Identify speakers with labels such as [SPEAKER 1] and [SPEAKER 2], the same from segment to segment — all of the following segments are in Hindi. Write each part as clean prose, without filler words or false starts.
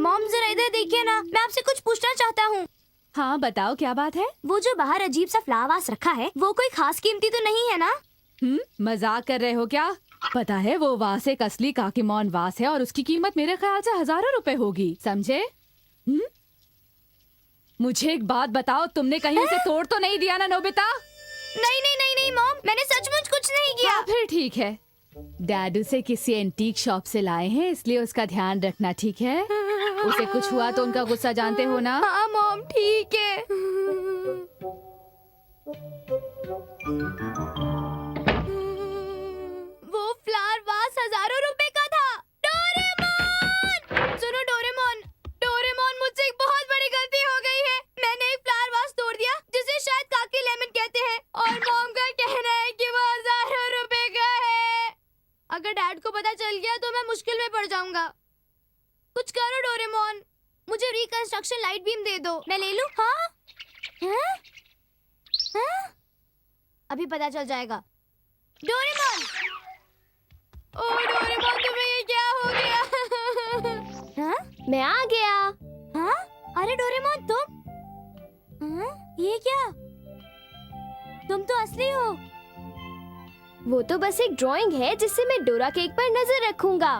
[SPEAKER 1] मॉम जरा इधर देखिए ना, मैं आपसे कुछ पूछना चाहता हूँ।
[SPEAKER 2] हाँ बताओ, क्या बात है?
[SPEAKER 1] वो जो बाहर अजीब सा फ्लावर वास रखा है, वो कोई खास कीमती तो नहीं है ना?
[SPEAKER 2] मजाक कर रहे हो क्या? पता है वो वास एक असली काकीमोन वास है और उसकी कीमत मेरे ख्याल से हजारों रुपए होगी, समझे? मुझे एक बात बताओ, तुमने कहीं उसे तोड़ तो नहीं दिया ना नोबिता?
[SPEAKER 1] नहीं नहीं नहीं नहीं मॉम, मैंने सचमुच कुछ नहीं किया।
[SPEAKER 2] हाँ, फिर ठीक है। डैड उसे किसी एंटीक शॉप से लाए हैं, इसलिए उसका ध्यान रखना, ठीक है? उसे कुछ हुआ तो उनका गुस्सा जानते हो ना?
[SPEAKER 1] हाँ मॉम, ठीक है। वो फ्लावर वास हजारों रुपए का था। डोरेमोन! सुनो डोरेमोन, डोरेमोन मुझसे एक बहुत बड़ी गलती हो गई है। मैंने एक फ्लावर वास तोड़ दिया जिसे शायद काकी लेमन कहते हैं, और मॉम का कहना है कि वो हजारों रुपए का है। अगर डैड को पता चल गया तो मैं मुश्किल में पड़ जाऊंगा। कुछ करो डोरेमोन, मुझे रिकंस्ट्रक्शन लाइट बीम दे दो, मैं ले लूं? हाँ? हाँ? हाँ? अभी पता चल जाएगा। डोरेमोन! ओ डोरेमोन, तुम्हें ये क्या हो गया? हाँ? मैं आ गया। हाँ? अरे डोरेमोन, तुम? हाँ? ये क्या? तुम तो असली हो। वो तो बस एक ड्राइंग है जिससे मैं डोरा केक पर नजर रखूंगा।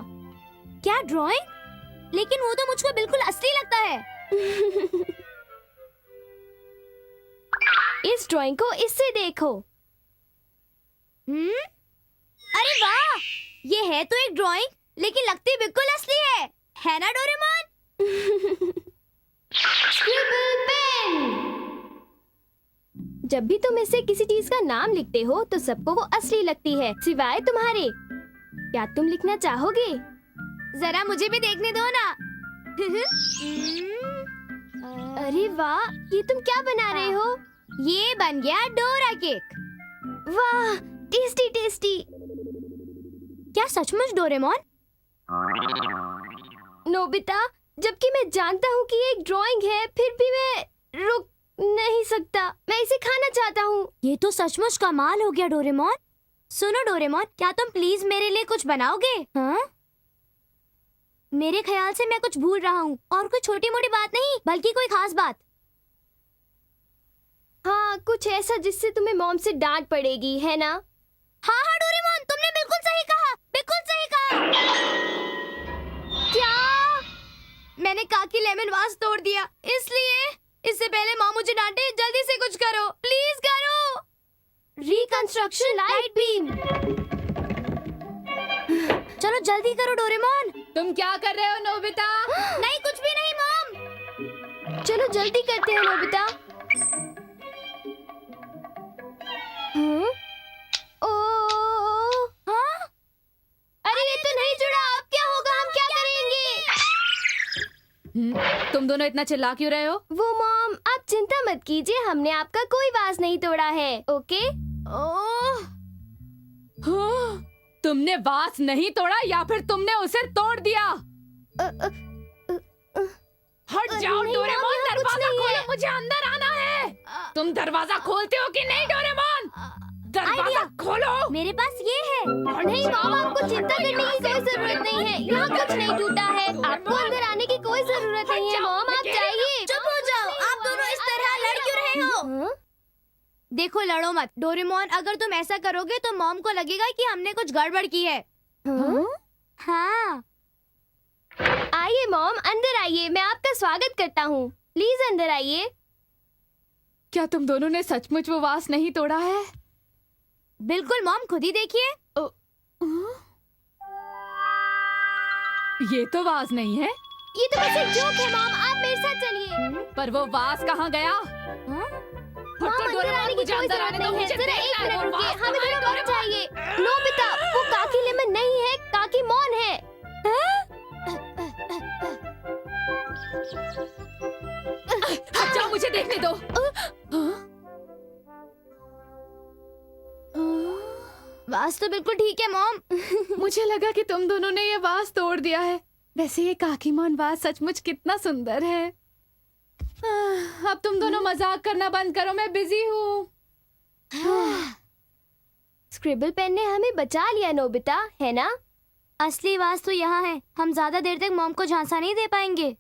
[SPEAKER 1] क्या ड्राइंग? लेकिन वो तो मुझको बिल्कुल असली लगता है। इस ड्राइंग को इससे देखो। अरे वाह, ये है तो एक ड्राइंग, लेकिन लगती बिल्कुल असली है ना डोरेमोन? Scribble pen. जब भी तुम इससे किसी चीज का नाम लिखते हो तो सबको वो असली लगती है, सिवाय तुम्हारे। क्या तुम लिखना चाहोगे? जरा मुझे भी देखने दो ना। अरे वाह, ये तुम क्या बना रहे हो? ये बन गया डोरा केक। वाह, टेस्टी टेस्टी। क्या सचमुच डोरेमोन? नोबिता, जबकि मैं जानता हूँ कि ये एक ड्राइंग है, फिर भी मैं रुक नहीं सकता। मैं इसे खाना चाहता हूँ। ये तो सचमुच कमाल हो गया डोरेमोन। सुनो डोरेमोन, क्या तुम प्लीज मेरे लिए कुछ बनाओगे? हाँ? मेरे ख्याल से मैं कुछ भूल रहा हूँ, और कोई छोटी मोटी बात नहीं, बल्कि कोई खास बात। हाँ, कुछ ऐसा जिससे तुम्हें मॉम से डांट पड़ेगी, है ना? हाँ हाँ डोरेमोन, तुमने बिल्कुल सही कहा, बिल्कुल सही कहा। क्या? मैंने काकी लेमन वास तोड़ दिया, इसलिए इससे पहले मॉम मुझे डांटे, जल्दी से कुछ करो, प्लीज करो। Reconstruction light beam. चलो जल्दी करो डोरेमोन।
[SPEAKER 2] तुम क्या कर रहे हो नोबिता?
[SPEAKER 1] नहीं, कुछ भी नहीं मॉम। चलो जल्दी करते हैं नोबिता। ओ, हाँ? अरे ये तो नहीं जुड़ा, अब क्या होगा? हम क्या करेंगे?
[SPEAKER 2] तुम दोनों इतना चिल्ला क्यों रहे हो?
[SPEAKER 1] वो मॉम, आप चिंता मत कीजिए, हमने आपका कोई वास नहीं तोड़ा है, ओके? ओह,
[SPEAKER 2] हाँ, तुमने वास नहीं तोड़ा या फिर तुमने उसे तोड़ दिया? हट जाओ डोरेमोन, दरवाजा खोलो, मुझे अंदर आना है। तुम दरवाजा खोलते हो कि नहीं डोरेमोन? दरवाजा खोलो।
[SPEAKER 1] मेरे पास ये है। नहीं मॉम, आपको चिंता करने की कोई जरूरत नहीं है, यहाँ कुछ नहीं टूटा है। आपको अंदर आने की कोई जरूरत नहीं है मॉम, आप जाइए। चुप हो जाओ, आप दोनों इस तरह लड़ क्यों रहे हो? देखो, लड़ो मत डोरेमोन, अगर तुम ऐसा करोगे तो मॉम को लगेगा कि हमने कुछ गड़बड़ की है। हाँ। आइए मॉम, अंदर आइए, मैं आपका स्वागत करता हूँ, प्लीज अंदर आइए।
[SPEAKER 2] क्या तुम दोनों ने सचमुच वो वास नहीं तोड़ा है?
[SPEAKER 1] बिल्कुल मॉम, खुद ही देखिए।
[SPEAKER 2] ये तो वास नहीं है।
[SPEAKER 1] ये तो बस एक जोक है मॉम, आप मेरे साथ चलिए।
[SPEAKER 2] पर वो वास कहाँ गया?
[SPEAKER 1] मॉम, अंदर आने की कोई जरूरत नहीं है, जरा एक मिनट रुकिए, हमें थोड़ा वक्त चाहिए। नोबिता, वो काकी लेमन नहीं है, काकी मॉन है।
[SPEAKER 2] हट जाओ, मुझे देखने दो।
[SPEAKER 1] वास तो बिल्कुल ठीक है मॉम।
[SPEAKER 2] मुझे लगा कि तुम दोनों ने ये वास तोड़ दिया है। वैसे ये काकीमोन वास सचमुच कितना सुंदर है। अब तुम दोनों मजाक करना बंद करो, मैं बिजी हूँ।
[SPEAKER 1] स्क्रिबल पेन ने हमें बचा लिया नोबिता, है ना? असली वास तो यहाँ है, हम ज्यादा देर तक मॉम को झांसा नहीं दे पाएंगे।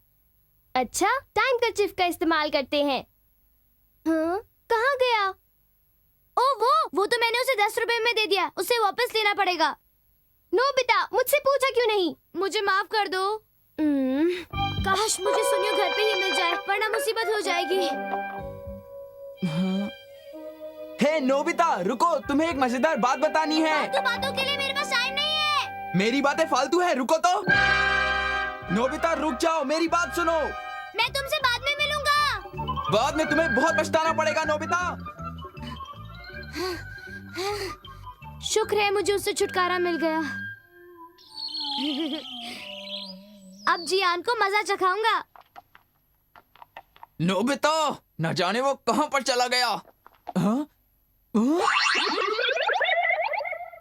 [SPEAKER 1] अच्छा, टाइम कर्चिफ का इस्तेमाल करते हैं। हाँ, कहाँ गया? ओ वो तो मैंने उसे 10 रुपए में दे दिया, उसे वापस लेना पड़ेगा। नोबिता, मुझसे पूछा क्यों नहीं? मुझे माफ कर दो। काश मुझे सुनियो घर पे ही मिल जाए, वरना मुसीबत हो जाएगी।
[SPEAKER 3] हे नोबिता, रुको, तुम्हें एक मजेदार बात बतानी है।
[SPEAKER 1] फालतू बातों के लिए मेरे पास टाइम नहीं है।
[SPEAKER 3] मेरी बातें फालतू है, रुको तो। नोबिता रुक जाओ, मेरी बात सुनो।
[SPEAKER 1] मैं तुमसे बाद में मिलूंगा।
[SPEAKER 3] बाद में तुम्हें बहुत पछताना पड़ेगा नोबिता।
[SPEAKER 1] शुक्र है मुझे उससे छुटकारा मिल गया। अब जियान को मजा चखाऊंगा।
[SPEAKER 3] नोबिता, न जाने वो कहां पर चला गया। हाँ? हाँ?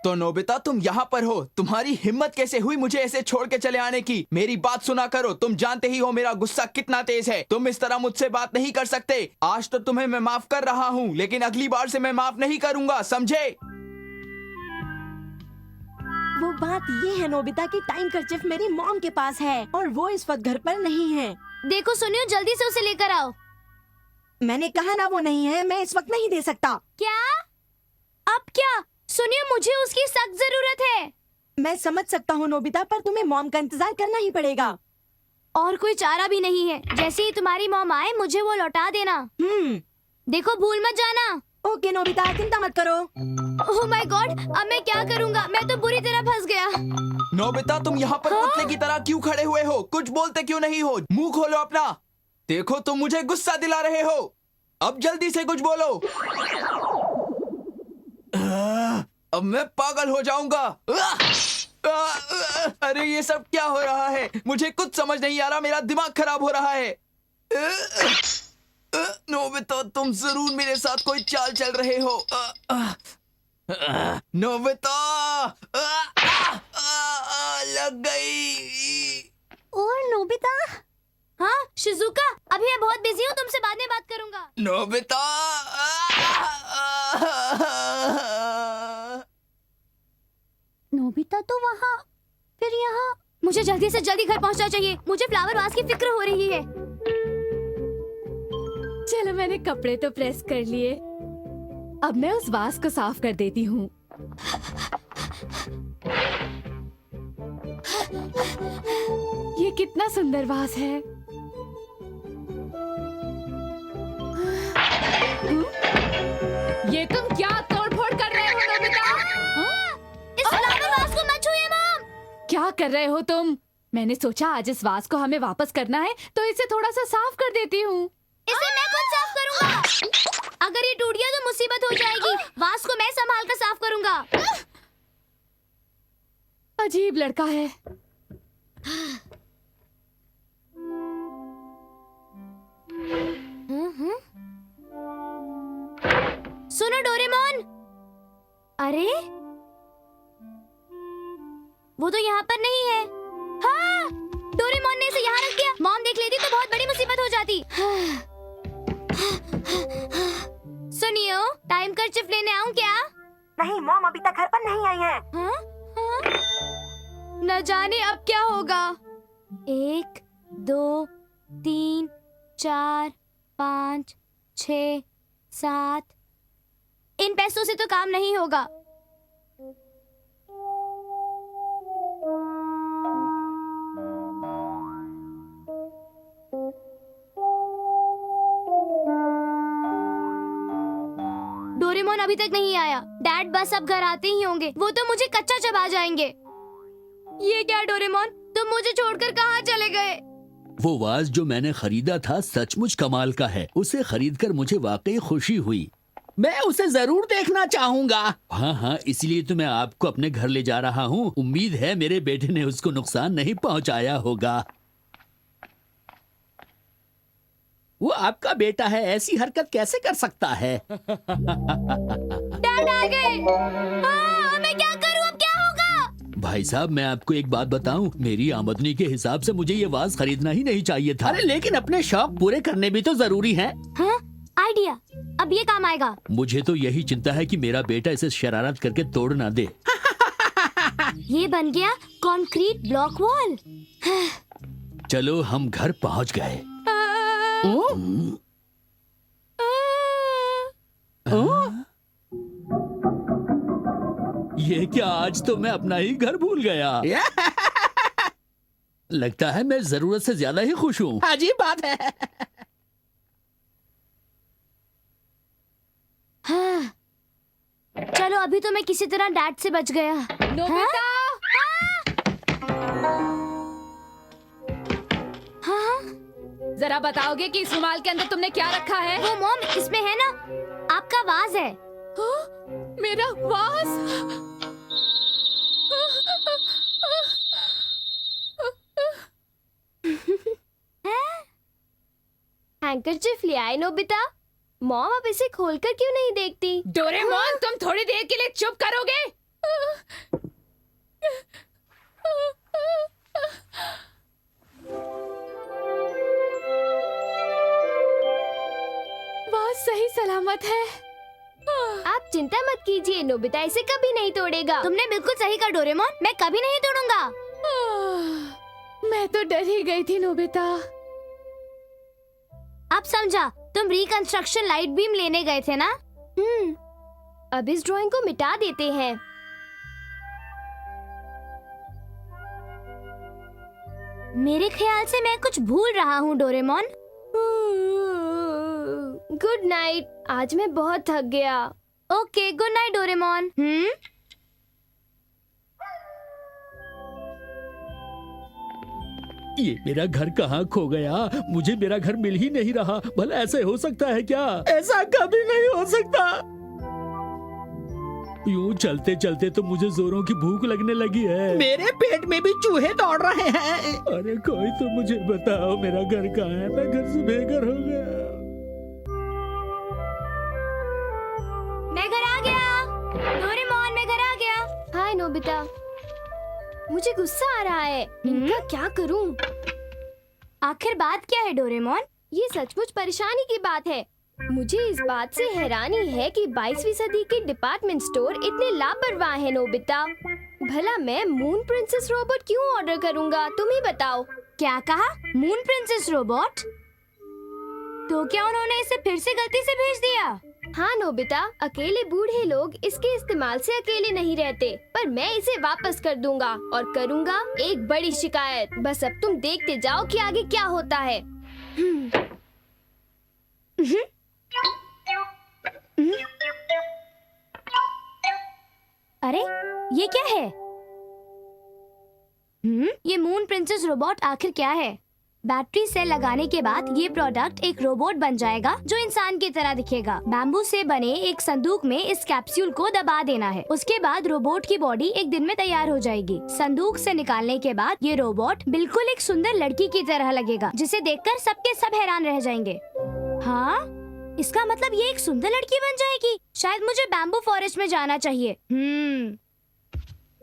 [SPEAKER 3] तो नोबिता, तुम यहाँ पर हो। तुम्हारी हिम्मत कैसे हुई मुझे ऐसे छोड़ के चले आने की? मेरी बात सुना करो, तुम जानते ही हो मेरा गुस्सा कितना तेज है। तुम इस तरह मुझसे बात नहीं कर सकते। आज तो तुम्हें मैं माफ कर रहा हूँ, लेकिन अगली बार से मैं माफ नहीं करूंगा, समझे?
[SPEAKER 4] वो बात ये है नोबिता कि टाइम कर्चिफ मेरी मॉम के पास है और वो इस वक्त घर पर नहीं है।
[SPEAKER 1] देखो सुनियो, जल्दी से उसे लेकर आओ।
[SPEAKER 4] मैंने कहा ना वो नहीं है, मैं इस वक्त नहीं दे सकता।
[SPEAKER 1] क्या? अब क्या? सुनियो, मुझे उसकी सख्त जरूरत है।
[SPEAKER 4] मैं समझ सकता हूँ नोबिता, पर तुम्हें मॉम का इंतजार करना ही पड़ेगा।
[SPEAKER 1] और कोई चारा भी नहीं है। जैसे ही तुम्हारी मॉम आए मुझे वो लौटा देना। देखो भूल मत जाना।
[SPEAKER 4] ओके नोबिता, चिंता मत करो।
[SPEAKER 1] ओह माय गॉड, अब मैं क्या करूँगा? मैं तो बुरी तरह फंस गया।
[SPEAKER 3] नोबिता, तुम यहाँ पर कुत्ते की तरह क्यों खड़े हुए हो? कुछ बोलते क्यों नहीं हो? मुंह खोलो अपना। देखो, तुम मुझे गुस्सा दिला रहे हो। अब जल्दी से कुछ बोलो। अब मैं पागल हो जाऊंगा। अरे ये सब क्या हो रहा है? मुझे कुछ समझ नहीं आ रहा, मेरा दिमाग खराब हो रहा है। नोबिता, तुम जरूर मेरे साथ कोई चाल चल रहे हो। नोबिता, लग गई।
[SPEAKER 1] और नोबिता? हाँ शिजुका, अभी मैं बहुत बिजी हूँ, तुमसे बाद में बात करूँगा।
[SPEAKER 3] नोबिता,
[SPEAKER 1] नोबिता तो वहाँ, फिर यहाँ। मुझे जल्दी से जल्दी घर पहुँचना चाहिए। मुझे फ्लावर वास की फिक्र हो रही है।
[SPEAKER 2] चलो, मैंने कपड़े तो प्रेस कर लिए, अब मैं उस वास को साफ कर देती हूँ। ये कितना सुंदर वास है। ये तुम क्या तोड़फोड़ कर रहे हो नोबिता?
[SPEAKER 1] इस फ्लावर वास को मत छूइए मॉम।
[SPEAKER 2] क्या कर रहे हो तुम? मैंने सोचा आज इस वास को हमें वापस करना है, तो इसे थोड़ा सा साफ कर देती हूँ।
[SPEAKER 1] इसे मैं खुद साफ करूँगा। अगर ये टूट गया तो मुसीबत हो जाएगी। वास को मैं संभाल कर साफ करूँगा।
[SPEAKER 2] अजीब लड़का है।
[SPEAKER 1] सुनो डोरेमोन। अरे वो तो यहाँ पर नहीं है। हाँ, डोरेमोन ने इसे यहाँ रख दिया। मॉम देख लेती तो बहुत बड़ी मुसीबत हो जाती। सुनियो, टाइम कर्चिफ लेने आऊँ क्या?
[SPEAKER 4] नहीं, मॉम अभी तक घर पर नहीं आई है।
[SPEAKER 1] हाँ? हाँ? न जाने अब क्या होगा। 1 2 3 4 5 6 7। इन पैसों से तो काम नहीं होगा। डोरेमोन अभी तक नहीं आया। डैड बस अब घर आते ही होंगे। वो तो मुझे कच्चा चबा जाएंगे। ये क्या डोरेमोन, तुम मुझे छोड़कर कहाँ चले गए?
[SPEAKER 5] वो वाज जो मैंने खरीदा था सचमुच कमाल का है। उसे खरीदकर मुझे वाकई खुशी हुई। मैं उसे जरूर देखना चाहूंगा। हाँ, इसलिए तो मैं आपको अपने घर ले जा रहा हूँ। उम्मीद है मेरे बेटे ने उसको नुकसान नहीं पहुँचाया होगा। वो आपका बेटा है, ऐसी हरकत कैसे कर सकता है?
[SPEAKER 1] डैड आ गए। हाँ, मैं क्या करूँ? अब क्या होगा?
[SPEAKER 5] भाई साहब, मैं आपको एक बात बताऊं, मेरी आमदनी के हिसाब से मुझे ये वाज खरीदना ही नहीं चाहिए था। अरे लेकिन अपने शौक पूरे करने भी तो जरूरी है।
[SPEAKER 1] हाँ, आइडिया, अब ये काम आएगा।
[SPEAKER 5] मुझे तो यही चिंता है कि मेरा बेटा इसे शरारत करके तोड़ ना दे।
[SPEAKER 1] ये बन गया कंक्रीट ब्लॉक वॉल।
[SPEAKER 5] चलो, हम घर पहुंच गए। ये क्या, आज तो मैं अपना ही घर भूल गया। लगता है मैं जरूरत से ज्यादा ही खुश हूँ।
[SPEAKER 6] अजीब बात है।
[SPEAKER 1] हाँ। चलो अभी तो मैं किसी तरह डैड से बच गया।
[SPEAKER 2] नोबिता!
[SPEAKER 1] हाँ?
[SPEAKER 2] जरा बताओगे कि इस रुमाल के अंदर तुमने क्या रखा है?
[SPEAKER 1] वो मॉम, इसमें है ना आपका वाज है।
[SPEAKER 2] हाँ? मेरा वास?
[SPEAKER 1] हैंकरचिफ ले आए नोबिता। मॉम अब इसे खोलकर क्यों नहीं देखती?
[SPEAKER 2] डोरेमोन, तुम थोड़ी देर के लिए चुप करोगे? वास सही सलामत है।
[SPEAKER 1] आप चिंता मत कीजिए, नोबिता इसे कभी नहीं तोड़ेगा। तुमने बिल्कुल सही कहा डोरेमोन, मैं कभी नहीं तोड़ूंगा।
[SPEAKER 2] मैं तो डर ही गई थी नोबिता।
[SPEAKER 1] अब समझा, तुम रिकंस्ट्रक्शन लाइट बीम लेने गए थे ना? अब इस ड्राइंग को मिटा देते हैं। मेरे ख्याल से मैं कुछ भूल रहा हूँ डोरेमोन। गुड नाइट, आज मैं बहुत थक गया। Okay, good night Doraemon.
[SPEAKER 5] ये मेरा घर कहाँ खो गया? मुझे मेरा घर मिल ही नहीं रहा। भला ऐसे हो सकता है क्या? ऐसा कभी नहीं हो सकता। यूं चलते चलते तो मुझे जोरों की भूख लगने लगी है।
[SPEAKER 6] मेरे पेट में भी चूहे दौड़ रहे हैं।
[SPEAKER 5] अरे कोई तो मुझे बताओ, मेरा घर कहाँ है? मैं घर से बेघर हो गया।
[SPEAKER 1] मैं घर आ गया। डोरेमोन, मैं घर आ गया। हाय नोबिता, मुझे गुस्सा आ रहा है। इनका क्या करूं? आखिर बात क्या है डोरेमोन? ये सचमुच परेशानी की बात है। मुझे इस बात से हैरानी है कि 22वीं सदी के डिपार्टमेंट स्टोर इतने लापरवाह हैं नोबिता। भला मैं मून प्रिंसेस रोबोट क्यों ऑर्डर करूंगा? तुम ही बताओ। क्या कहा? Moon princess robot? तो क्या उन्होंने इसे फिर से गलती से भेज दिया? हाँ नोबिता, अकेले बूढ़े लोग इसके इस्तेमाल से अकेले नहीं रहते। पर मैं इसे वापस कर दूंगा और करूंगा एक बड़ी शिकायत। बस अब तुम देखते जाओ कि आगे क्या होता है। अरे ये क्या है? ये मून प्रिंसेस रोबोट आखिर क्या है? बैटरी सेल लगाने के बाद ये प्रोडक्ट एक रोबोट बन जाएगा जो इंसान की तरह दिखेगा। बैम्बू से बने एक संदूक में इस कैप्सूल को दबा देना है। उसके बाद रोबोट की बॉडी एक दिन में तैयार हो जाएगी। संदूक से निकालने के बाद ये रोबोट बिल्कुल एक सुंदर लड़की की तरह लगेगा, जिसे देखकर सबके सब हैरान रह जाएंगे। हाँ, इसका मतलब ये एक सुंदर लड़की बन जाएगी। शायद मुझे बैम्बू फॉरेस्ट में जाना चाहिए।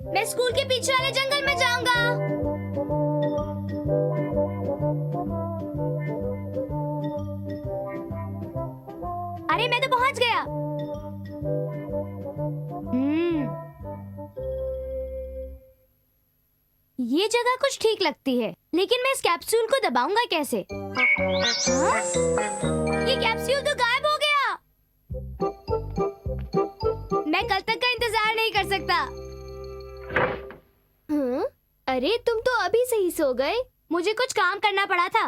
[SPEAKER 1] मैं स्कूल के पीछे वाले जंगल में जाऊंगा। अरे मैं तो पहुंच गया। ये जगह कुछ ठीक लगती है, लेकिन मैं इस कैप्सूल को दबाऊंगा कैसे? हाँ? ये कैप्सूल तो गायब हो गया। मैं कल तक का इंतजार नहीं कर सकता। अरे तुम तो अभी से ही सो गए। मुझे कुछ काम करना पड़ा था।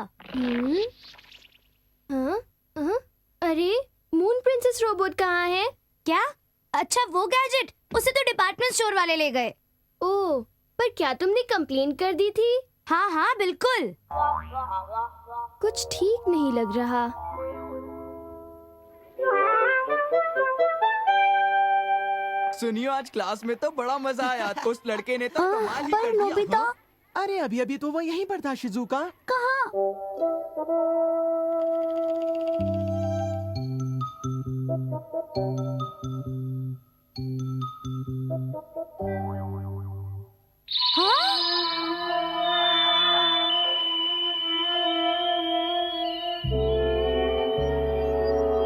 [SPEAKER 1] अरे मून प्रिंसेस रोबोट कहाँ है? क्या? अच्छा वो गैजेट, उसे तो डिपार्टमेंट स्टोर वाले ले गए। ओह, पर क्या तुमने कंप्लेन कर दी थी? हाँ हाँ बिल्कुल। कुछ ठीक नहीं लग रहा।
[SPEAKER 3] सुनियो, आज क्लास में तो बड़ा मजा आया। उस लड़के ने तो कमाल ही कर दिया।
[SPEAKER 1] नोबिता
[SPEAKER 3] हाँ?
[SPEAKER 6] अरे अभी अभी तो वो यहीं पर था शिजुका।
[SPEAKER 1] कहाँ?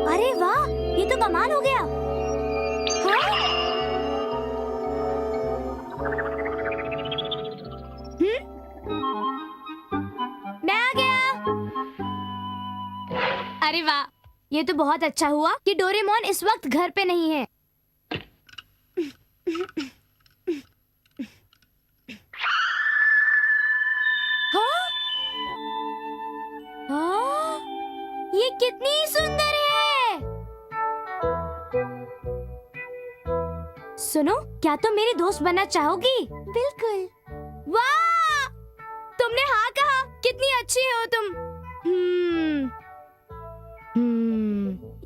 [SPEAKER 1] अरे वाह, ये तो कमाल हो गया। हाँ? मैं आ गया। अरे वाह, ये तो बहुत अच्छा हुआ कि डोरेमोन इस वक्त घर पे नहीं है। हाँ? हाँ? ये कितनी सुंदर है। सुनो, क्या तुम मेरी दोस्त बनना चाहोगी? बिल्कुल। वाह, तुमने हाँ कहा। कितनी अच्छी हो तुम।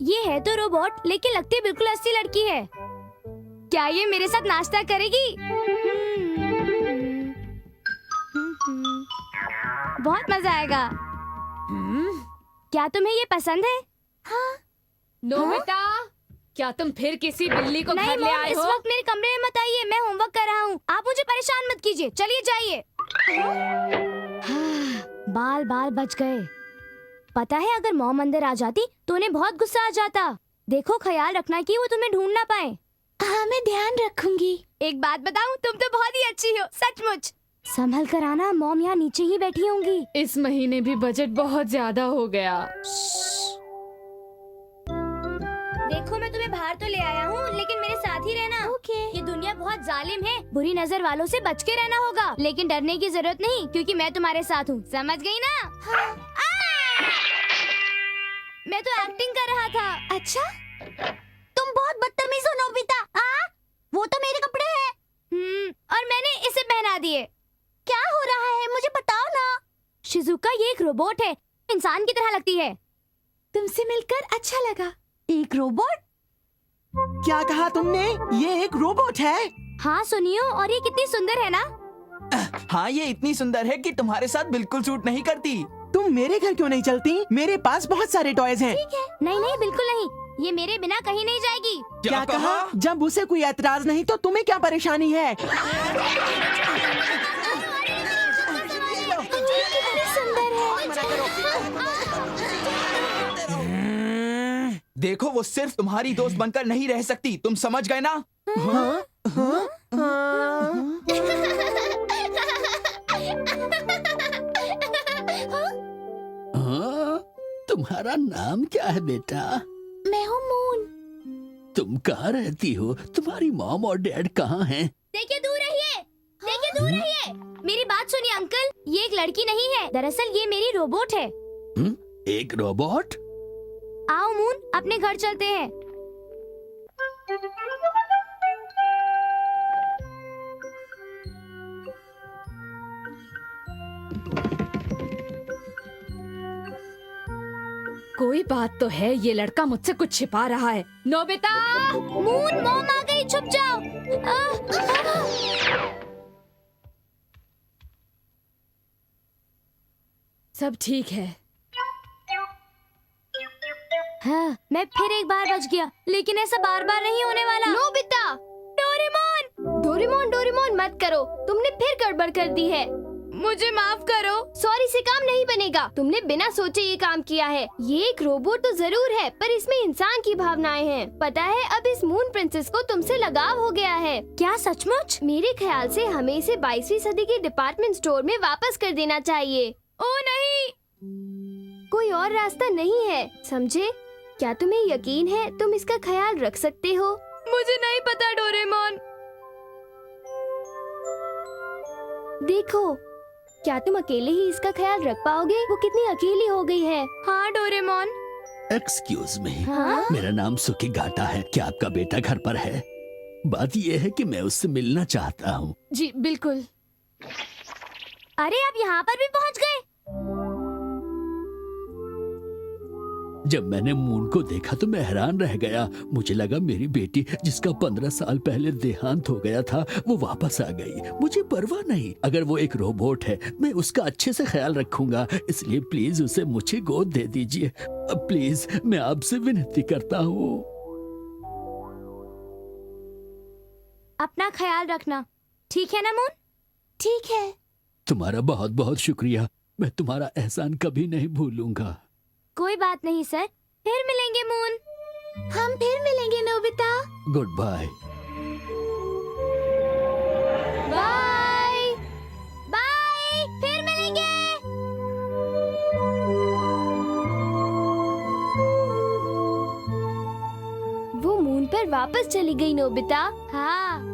[SPEAKER 1] ये है तो रोबोट, लेकिन लगती बिल्कुल असली लड़की है। क्या ये मेरे साथ नाश्ता करेगी? बहुत मजा आएगा। क्या तुम्हें ये पसंद है? हाँ।
[SPEAKER 2] नोबिता, क्या तुम फिर किसी बिल्ली को
[SPEAKER 1] नहीं
[SPEAKER 2] घर ले
[SPEAKER 1] मॉम,
[SPEAKER 2] आए
[SPEAKER 1] इस
[SPEAKER 2] हो?
[SPEAKER 1] वक्त मेरे कमरे में मत आइए, मैं होमवर्क कर रहा हूँ। आप मुझे परेशान मत कीजिए, चलिए जाइए। बाल बाल बच गए। पता है, अगर मॉम अंदर आ जाती तो उन्हें बहुत गुस्सा आ जाता। देखो, ख्याल रखना कि वो तुम्हें ढूंढ ना पाए। हाँ, मैं ध्यान रखूंगी। एक बात बताऊं, तुम तो बहुत ही अच्छी हो, सचमुच। संभल कर आना, मॉम यहाँ नीचे ही बैठी होंगी।
[SPEAKER 2] इस महीने भी बजट बहुत ज्यादा हो गया।
[SPEAKER 1] देखो, मैं तुम्हें बाहर तो ले आया हूँ, लेकिन मेरे साथ ही रहना। ओके। ये दुनिया बहुत जालिम है, बुरी नजर वालों से बच के रहना होगा। लेकिन डरने की जरूरत नहीं, क्योंकि मैं तुम्हारे साथ हूँ। समझ गई ना? हाँ। मैं तो एक्टिंग कर रहा था। अच्छा? तुम बहुत बदतमीज हो नोबिता। वो तो मेरे कपड़े हैं। और मैंने इसे पहना दिए। क्या हो रहा है, मुझे बताओ ना। शिजुका, ये एक रोबोट है, इंसान की तरह लगती है। तुमसे मिलकर अच्छा लगा। एक रोबोट?
[SPEAKER 6] क्या कहा तुमने? ये एक रोबोट है?
[SPEAKER 1] हाँ सुनियो, और ये कितनी सुंदर है ना।
[SPEAKER 3] हाँ, ये इतनी सुंदर है कि तुम्हारे साथ बिल्कुल सूट नहीं करती।
[SPEAKER 6] तुम मेरे घर क्यों नहीं चलती? मेरे पास बहुत सारे टॉयज हैं।
[SPEAKER 1] ठीक है। नहीं नहीं, बिल्कुल नहीं, ये मेरे बिना कहीं नहीं जाएगी।
[SPEAKER 6] क्या कहा? जब उसे कोई ऐतराज नहीं तो तुम्हें क्या परेशानी है?
[SPEAKER 1] कितनी सुंदर है।
[SPEAKER 3] देखो, वो सिर्फ तुम्हारी दोस्त बनकर नहीं रह सकती, तुम समझ गए ना?
[SPEAKER 6] हाँ? हाँ? हाँ?
[SPEAKER 5] हाँ? तुम्हारा नाम क्या है बेटा?
[SPEAKER 1] मैं हूँ मून।
[SPEAKER 5] तुम कहाँ रहती हो? तुम्हारी मॉम और डैड कहाँ हैं?
[SPEAKER 1] देखिए, दूर रहिए, देखिए, दूर रहिए। मेरी बात सुनिए अंकल, ये एक लड़की नहीं है, दरअसल ये मेरी रोबोट है।
[SPEAKER 5] एक रोबोट?
[SPEAKER 1] आओ मून, अपने घर चलते हैं।
[SPEAKER 2] कोई बात तो है, ये लड़का मुझसे कुछ छिपा रहा है। नोबिता!
[SPEAKER 1] मून, मॉम आ गई, छुप जाओ।
[SPEAKER 2] सब ठीक है।
[SPEAKER 1] हाँ, मैं फिर एक बार बच गया, लेकिन ऐसा बार बार नहीं होने वाला। नोबिता! डोरेमोन! डोरेमोन, डोरेमोन मत करो, तुमने फिर गड़बड़ कर दी है। मुझे माफ करो। सॉरी से काम नहीं बनेगा, तुमने बिना सोचे ये काम किया है। ये एक रोबोट तो जरूर है, पर इसमें इंसान की भावनाएं हैं। पता है, अब इस मून प्रिंसेस को तुमसे लगाव हो गया है। क्या सचमुच? मेरे ख्याल से हमें इसे 22वीं सदी के डिपार्टमेंट स्टोर में वापस कर देना चाहिए। ओ नहीं, कोई और रास्ता नहीं है, समझे? क्या तुम्हें यकीन है तुम इसका ख्याल रख सकते हो? मुझे नहीं पता डोरेमोन। देखो, क्या तुम अकेले ही इसका ख्याल रख पाओगे? वो कितनी अकेली हो गई है। हाँ डोरेमोन।
[SPEAKER 5] एक्सक्यूज मी,
[SPEAKER 1] हाँ?
[SPEAKER 5] मेरा नाम सुकीगाटा है। क्या आपका बेटा घर पर है? बात यह है कि मैं उससे मिलना चाहता हूँ।
[SPEAKER 2] जी बिल्कुल।
[SPEAKER 1] अरे, आप यहाँ पर भी पहुँच गए।
[SPEAKER 5] जब मैंने मून को देखा तो मैं हैरान रह गया। मुझे लगा मेरी बेटी, जिसका 15 साल पहले देहांत हो गया था, वो वापस आ गई। मुझे परवाह नहीं, अगर वो एक रोबोट है मैं उसका अच्छे से ख्याल रखूंगा। इसलिए प्लीज उसे मुझे गोद दे दीजिए। प्लीज, मैं आपसे विनती करता हूँ।
[SPEAKER 1] अपना ख्याल रखना, ठीक है ना मून? ठीक है।
[SPEAKER 5] तुम्हारा बहुत बहुत शुक्रिया, मैं तुम्हारा एहसान कभी नहीं भूलूंगा।
[SPEAKER 1] कोई बात नहीं सर, फिर मिलेंगे मून। हम फिर मिलेंगे Nobita.
[SPEAKER 5] Good bye.
[SPEAKER 1] Bye bye, फिर मिलेंगे। वापस चली गई नोबिता। हाँ